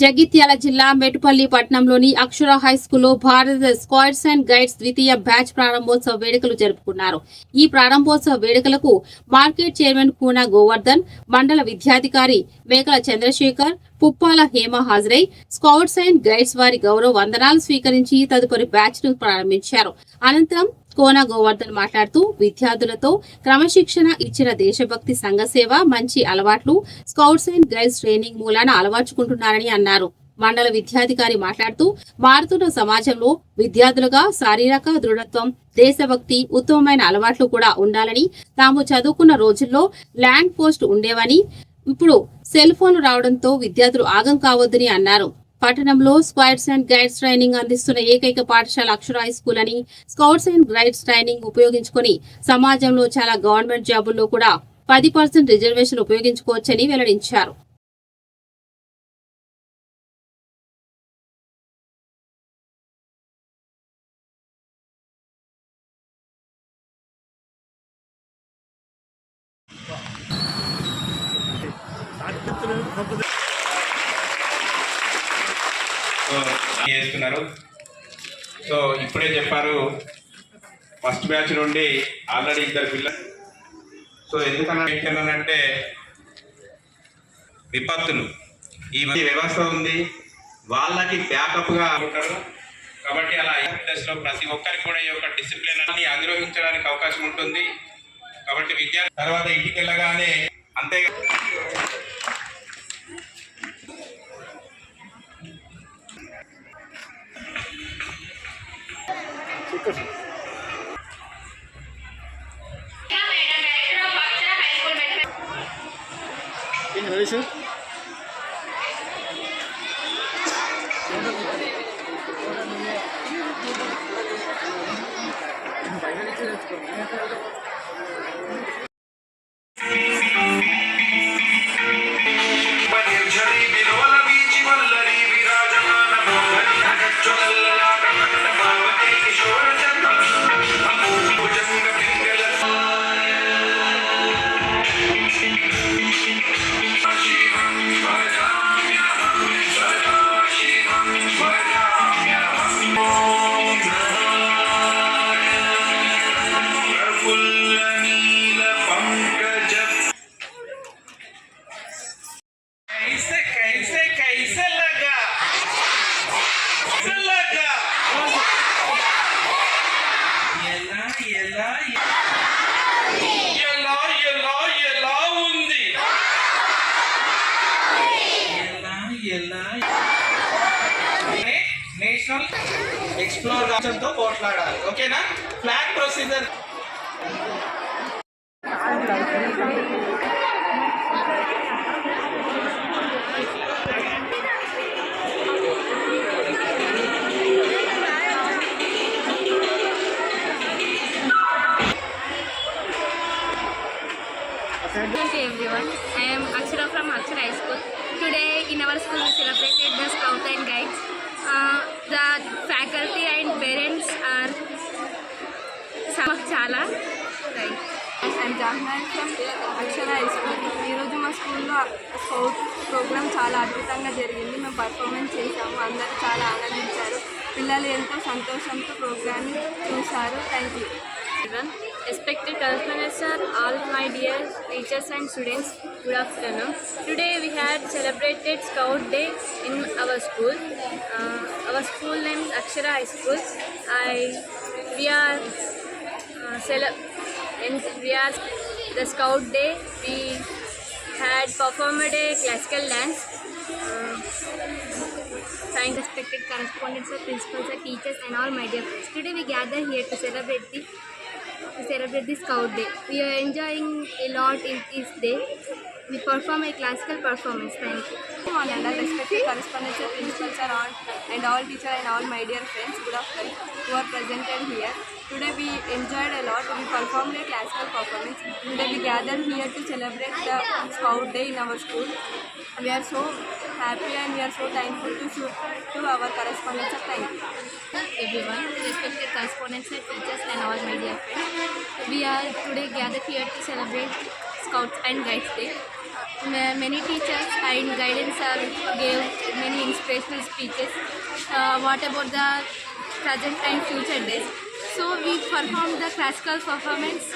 జగిత్యాల జిల్లా మెటుపల్లి పట్టణంలోని అక్షర హై స్కూల్లో భారత స్కౌట్స్ అండ్ గైడ్స్ ద్వితీయ బ్యాచ్ ప్రారంభోత్సవ వేడుకలు జరుపుకున్నారు. ఈ ప్రారంభోత్సవ వేడుకలకు మార్కెట్ చైర్మన్ కూన గోవర్ధన్, మండల విద్యాధికారి మేకల చంద్రశేఖర్, పుప్పాల హేమ హాజరై స్కౌట్స్ అండ్ గైడ్స్ వారి గౌరవ వందనాలు స్వీకరించి తదుపరి బ్యాచ్ ను ప్రారంభించారు. అనంతరం కోన గోవర్ధన్ మాట్లాడుతూ విద్యార్థులతో క్రమశిక్షణ ఇచ్చిన దేశభక్తి సంఘసేవ, మంచి అలవాట్లు స్కౌట్స్ అండ్ గైడ్స్ ట్రైనింగ్ మూలాన అలవర్చుకుంటున్నారని అన్నారు. మండల విద్యాధికారి మాట్లాడుతూ మారుతున్న సమాజంలో విద్యార్థులుగా శారీరక దృఢత్వం, దేశభక్తి, ఉత్తమమైన అలవాట్లు కూడా ఉండాలని, తాము చదువుకున్న రోజుల్లో ల్యాండ్ పోస్ట్ ఉండేవని, ఇప్పుడు సెల్ ఫోన్లు రావడంతో విద్యార్థులు ఆగం కావద్దని అన్నారు. పట్టణంలో స్కౌట్స్ అండ్ గైడ్స్ ట్రైనింగ్ అందిస్తున్న ఏకైక పాఠశాల అక్షర హై స్కూల్ అని, స్కౌట్స్ అండ్ గైడ్స్ ట్రైనింగ్ ఉపయోగించుకుని సమాజంలో చాలా గవర్నమెంట్ జాబుల్లో కూడా 10% రిజర్వేషన్ ఉపయోగించుకోవచ్చని వెల్లడించారు. చేస్తున్నారు. సో ఇప్పుడే చెప్పారు, ఫస్ట్ బ్యాచ్ నుండి ఆల్రెడీ 2 పిల్లలు. సో ఎందుకనంటే విపత్తులు ఈ వ్యవస్థ ఉంది, వాళ్ళకి బ్యాకప్గా ఉంటారు. కాబట్టి అలా లో ప్రతి ఒక్కరికి కూడా ఈ యొక్క డిసిప్లిన్ అన్ని అధిరోహించడానికి అవకాశం ఉంటుంది. కాబట్టి విద్యార్థి తర్వాత ఇంటికి వెళ్ళగానే అంతేగా నేషనల్ ఎక్స్ప్లోర్ తో పోట్లాడాలి. ఓకేనా? Flag procedure Hello everyone, I am Akshara from Akshara High School. Today in our school we celebrated the Scout and Guides. The faculty and parents are chala right. I am Jahna from Akshara High School. ఈరోజు మా స్కూల్లో scout programme చాలా అద్భుతంగా జరిగింది. మేము performance చేసాము, అందరూ చాలా ఆనందించారు. పిల్లలు ఎంతో సంతోషంతో ప్రోగ్రామ్ని చూశారు. Thank you. Respected correspondents sir, all my dear teachers and students, good afternoon. Today we had celebrated Scout Day in our school. Our school name is Akshara High School. We are the Scout Day. We had performed a classical dance. Thank respected correspondents, principals, teachers, and all my dear friends. Today we gather here to celebrate the Scout Day. We are enjoying a lot in this day. We perform a classical performance. Thank you. Respected correspondents, principals, and all teachers and all my dear friends, good afternoon, who are presented here. Today we enjoyed a lot. We performed a classical performance. Today we gathered here to celebrate the Scout Day in our school. We are so happy and we are so thankful to our correspondents. Thank you. Everyone, respected correspondents, teachers, and all my dear friends. We are today gathered here to celebrate Scouts and Guides Day. many teachers and guidance gave many inspirational speeches. What about the present and future days? So we performed the classical performance.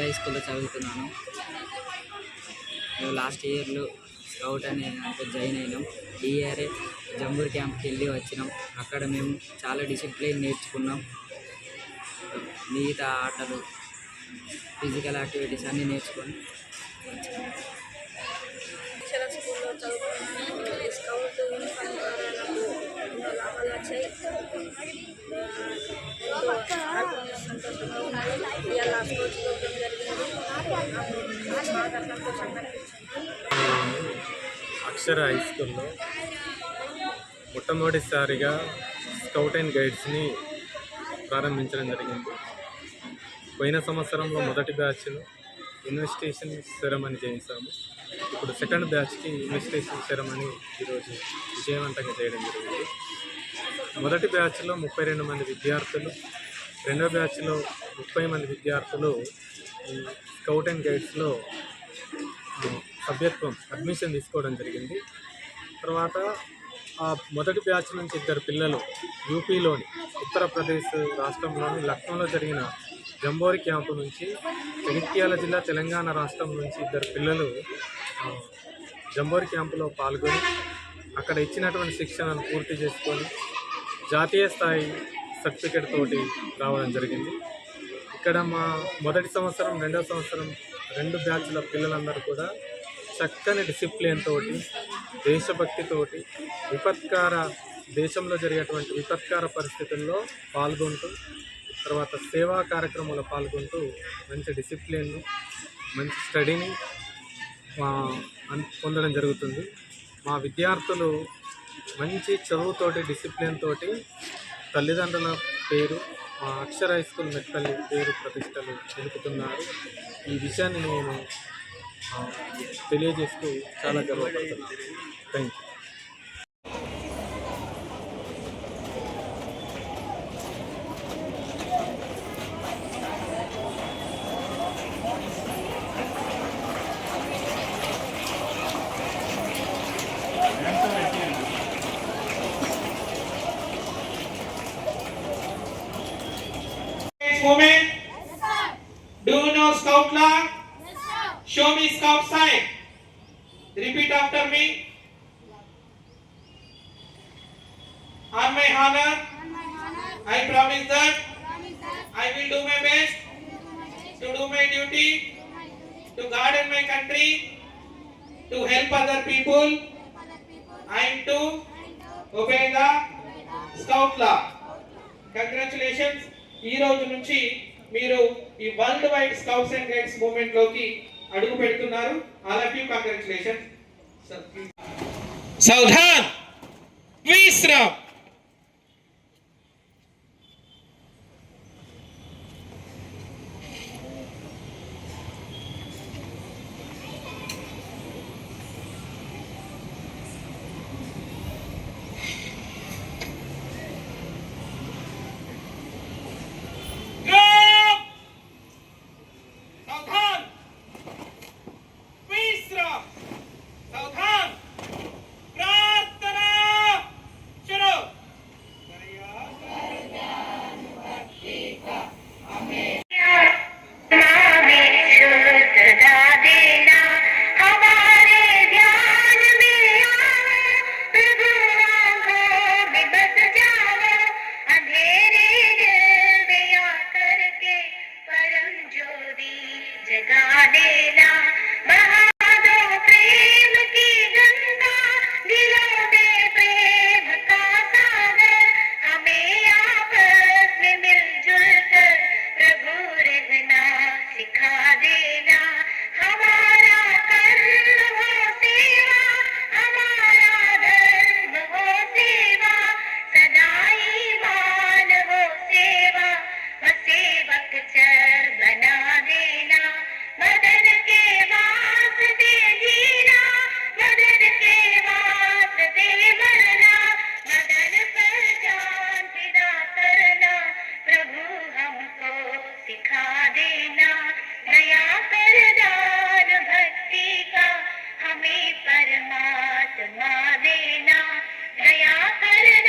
High స్కూల్లో చదువుతున్నాను. మేము last ఇయర్లో scout అనే దాంట్లో join అయినాం. ఈ ఇయరే జంబూర్ క్యాంప్కి వెళ్ళి వచ్చినాం. అక్కడ మేము చాలా డిసిప్లిన్ నేర్చుకున్నాం. మిగతా ఆటలు, ఫిజికల్ యాక్టివిటీస్ అన్నీ నేర్చుకొని అక్షర స్కూల్లో చదువుకున్నాను. స్కౌట్ యూనిఫామ్ ద్వారా నాకు లాభాలు వచ్చాయి. ఎంతో హ్యాపీగా సంతోషంగా ఉన్నాయి. ఇవాళ స్కౌట్ ప్రోగ్రాం జరిగింది. నాకు బాగా సంతోషంగా అనిపించింది. అక్షర హై స్కూల్లో మొట్టమొదటిసారిగా స్కౌట్ అండ్ గైడ్స్ని ప్రారంభించడం జరిగింది. పోయిన సంవత్సరంలో మొదటి బ్యాచ్ను ఇన్వెస్టిగేషన్ సెరమనీ చేయించాము. ఇప్పుడు సెకండ్ బ్యాచ్కి ఇన్వెస్టిగేషన్ సెరమనీ ఈరోజు విజయవంతంగా చేయడం జరిగింది. మొదటి బ్యాచ్లో 32 మంది విద్యార్థులు, రెండో బ్యాచ్లో 30 మంది విద్యార్థులు ఈ స్కౌట్ అండ్ గైడ్స్లో సభ్యత్వం అడ్మిషన్ తీసుకోవడం జరిగింది. తర్వాత ఆ మొదటి బ్యాచ్ నుంచి 2 పిల్లలు యూపీలోని ఉత్తరప్రదేశ్ రాష్ట్రంలోని లక్నోలో జరిగిన జంబోరి క్యాంపు నుంచి, జగిత్యాల జిల్లా తెలంగాణ రాష్ట్రం నుంచి 2 పిల్లలు జంబోరి క్యాంపులో పాల్గొని అక్కడ ఇచ్చినటువంటి శిక్షణను పూర్తి చేసుకొని జాతీయ స్థాయి సర్టిఫికెట్ తోటి రావడం జరిగింది. ఇక్కడ మా మొదటి సంవత్సరం, రెండవ సంవత్సరం 2 బ్యాచ్ల పిల్లలందరూ కూడా చక్కని డిసిప్లిన్ తోటి, దేశభక్తితోటి, దేశంలో జరిగేటువంటి విపత్కార పరిస్థితుల్లో పాల్గొంటూ, తర్వాత సేవా కార్యక్రమంలో పాల్గొంటూ మంచి డిసిప్లిన్ను, మంచి స్టడీని పొందడం జరుగుతుంది. మా విద్యార్థులు మంచి చదువుతోటి, డిసిప్లిన్ తోటి తల్లిదండ్రుల పేరు, మా అక్షర హై స్కూల్ మెట్పల్లి పేరు ప్రతిష్టలు నిలుపుతున్నారు. ఈ విషయాన్ని నేను తెలియజేస్తూ చాలా గర్వపడుతున్నాను. Thank you. Women, do you know Scout flag? Show me Scout sign. Repeat after me. On my honor, I promise that I will do my best to do my duty, to guard my country, to help other people, and to obey the Scout law. Congratulations. ఈ రోజు నుంచి మీరు ఈ world wide scouts and guides movement లోకి అడుగు పెడుతున్నారు. All of you congratulations. సావధాన్, విశ్రామ్. Shut up! देना, दया कर दान भक्ति का हमें परमात्मा देना, दया कर